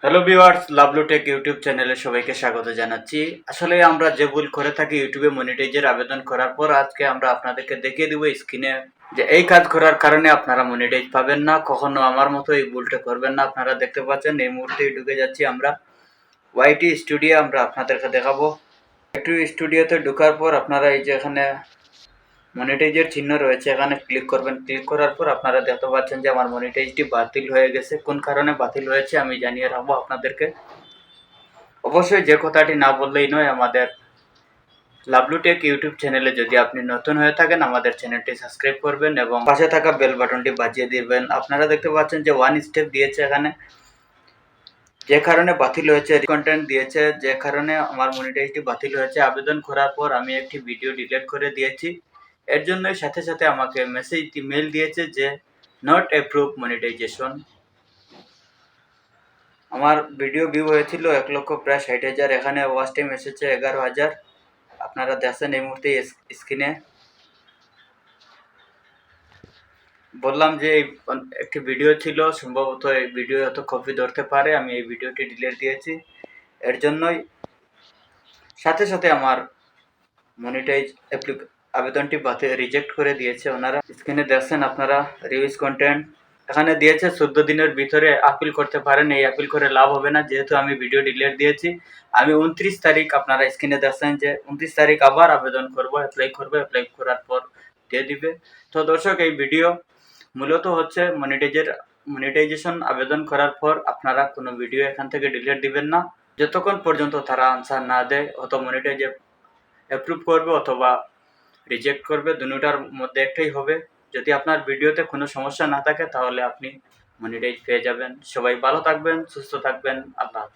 Hello viewers, Lavlu take YouTube চ্যানেলে সবাইকে স্বাগত জানাচ্ছি। আসলে আমরা যে ভুল করে থাকি ইউটিউবে মনিটাইজের আবেদন করার পর, আজকে আমরা আপনাদেরকে দেখিয়ে দিব স্ক্রিনে যে এই কাজ করার কারণে আপনারা মনিটাইজ পাবেন না। কখনো আমার মতো এই ভুলটা করবেন না। আপনারা দেখতে পাচ্ছেন এই মুহূর্তেই ঢুকে যাচ্ছি আমরা ওয়াইটি স্টুডিও। আমরা আপনাদেরকে দেখাবো ওয়াইটি স্টুডিওতে ঢোকার পর আপনারা এই যে এখানে মনিটাইজের চিহ্ন রয়েছে, এখানে ক্লিক করবেন। ক্লিক করার পর আপনারা দেখতে পাচ্ছেন যে আমার মনিটাইজটি বাতিল হয়ে গেছে। কোন কারণে বাতিল হয়েছে আমি জানিয়ে রাখবো আপনাদেরকে। অবশ্যই যে কথাটি না বললেই নয়, আমাদের লাভলু টেক ইউটিউব চ্যানেলে যদি আপনি নতুন হয়ে থাকেন আমাদের চ্যানেলটি সাবস্ক্রাইব করবেন এবং পাশে থাকা বেল বাটনটি বাজিয়ে দিবেন। আপনারা দেখতে পাচ্ছেন যে ওয়ান স্টেপ দিয়েছে এখানে, যে কারণে বাতিল হয়েছে। কন্টেন্ট দিয়েছে যে কারণে আমার মনিটাইজটি বাতিল হয়েছে। আবেদন করার পর আমি একটি ভিডিও ডিলিট করে দিয়েছি। এর জন্যই সাথে সাথে আমাকে মেল দিয়েছে যে নট অ্যাপ্রুভ মনিটাইজেশন। আমার ভিডিও ভিউ হয়েছিল 1,60,000, এখানে ওয়াচ টাইম এসেছে 11,000। আপনারা দেখছেন এই মুহূর্তে স্ক্রিনে। বললাম যে একটি ভিডিও ছিল, সম্ভবত এই ভিডিও এত কপি ধরতে পারে, আমি এই ভিডিওটি ডিলিট দিয়েছি। এর জন্যই সাথে সাথে আমার মনিটাইজ আবেদনটি রিজেক্ট করে দিয়েছে ওনারা। স্ক্রিনে দেখছেন আপনারা রিউজ কন্টেন্ট এখানে দিয়েছে 14 দিনের ভিতরে আপিল করতে পারেন। এই আপিল করে লাভ হবে না, যেহেতু আমি ভিডিও ডিলিট দিয়েছি। আমি 29 তারিখ, আপনারা স্ক্রিনে দেখছেন যে 29 তারিখ আবার আবেদন করব, অ্যাপ্লাই করার পর দিয়ে দিবে। তো দর্শক, এই ভিডিও মূলত হচ্ছে মনিটাইজেশন আবেদন করার পর আপনারা কোনো ভিডিও এখান থেকে ডিলিট দিবেন না, যতক্ষণ পর্যন্ত তারা আনসার না দেয়। অত মনিটাইজ অ্যাপ্রুভ করবে অথবা রিজেক্ট করবে, দুটোটার মধ্যে একটাই হবে। যদি আপনার ভিডিওতে কোনো সমস্যা না থাকে তাহলে আপনি মনিটাইজ পেয়ে যাবেন। সবাই ভালো থাকবেন, সুস্থ থাকবেন। আল্লাহ হাফেজ।